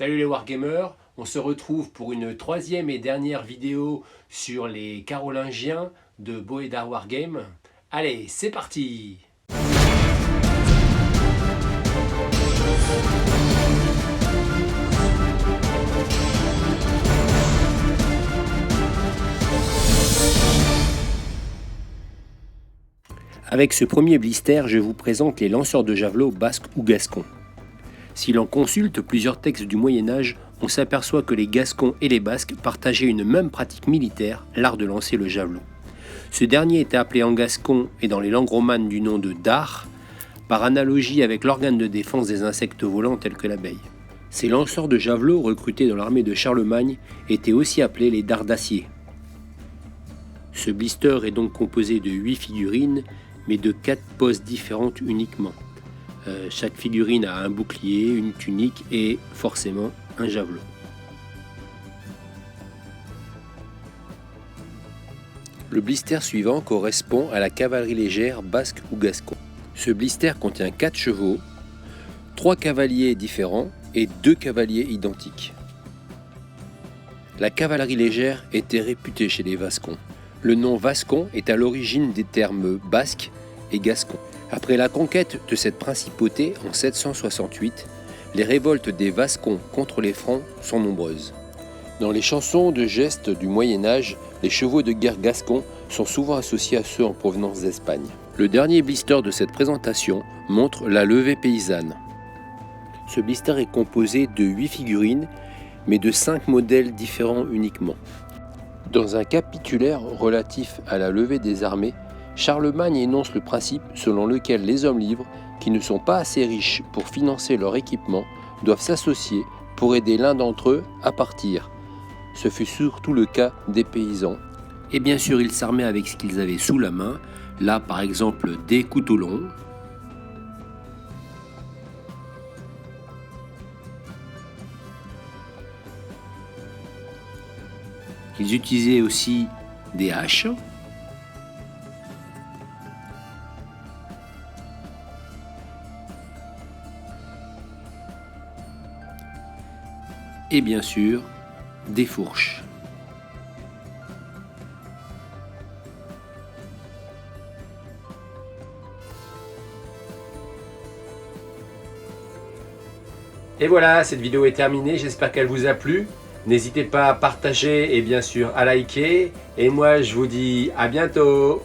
Salut les Wargamers, on se retrouve pour une troisième et dernière vidéo sur les Carolingiens de Boeda Wargame. Allez, c'est parti! Avec ce premier blister, je vous présente les lanceurs de javelot basques ou gascons. Si l'on consulte plusieurs textes du Moyen-Âge, on s'aperçoit que les Gascons et les Basques partageaient une même pratique militaire, l'art de lancer le javelot. Ce dernier était appelé en gascon et dans les langues romanes du nom de dard, par analogie avec l'organe de défense des insectes volants tels que l'abeille. Ces lanceurs de javelot recrutés dans l'armée de Charlemagne étaient aussi appelés les dards d'acier. Ce blister est donc composé de 8 figurines, mais de 4 poses différentes uniquement. Chaque figurine a un bouclier, une tunique et forcément un javelot. Le blister suivant correspond à la cavalerie légère basque ou gascon. Ce blister contient 4 chevaux, 3 cavaliers différents et 2 cavaliers identiques. La cavalerie légère était réputée chez les Vascons. Le nom Vascon est à l'origine des termes basque et gascon. Après la conquête de cette principauté en 768, les révoltes des Vascons contre les Francs sont nombreuses. Dans les chansons de gestes du Moyen-Âge, les chevaux de guerre gascons sont souvent associés à ceux en provenance d'Espagne. Le dernier blister de cette présentation montre la levée paysanne. Ce blister est composé de 8 figurines, mais de 5 modèles différents uniquement. Dans un capitulaire relatif à la levée des armées, Charlemagne énonce le principe selon lequel les hommes libres, qui ne sont pas assez riches pour financer leur équipement, doivent s'associer pour aider l'un d'entre eux à partir. Ce fut surtout le cas des paysans. Et bien sûr, ils s'armaient avec ce qu'ils avaient sous la main, là par exemple des couteaux longs, ils utilisaient aussi des haches, et bien sûr des fourches. Et voilà, cette vidéo est terminée, j'espère qu'elle vous a plu. N'hésitez pas à partager et bien sûr à liker. Et moi je vous dis à bientôt.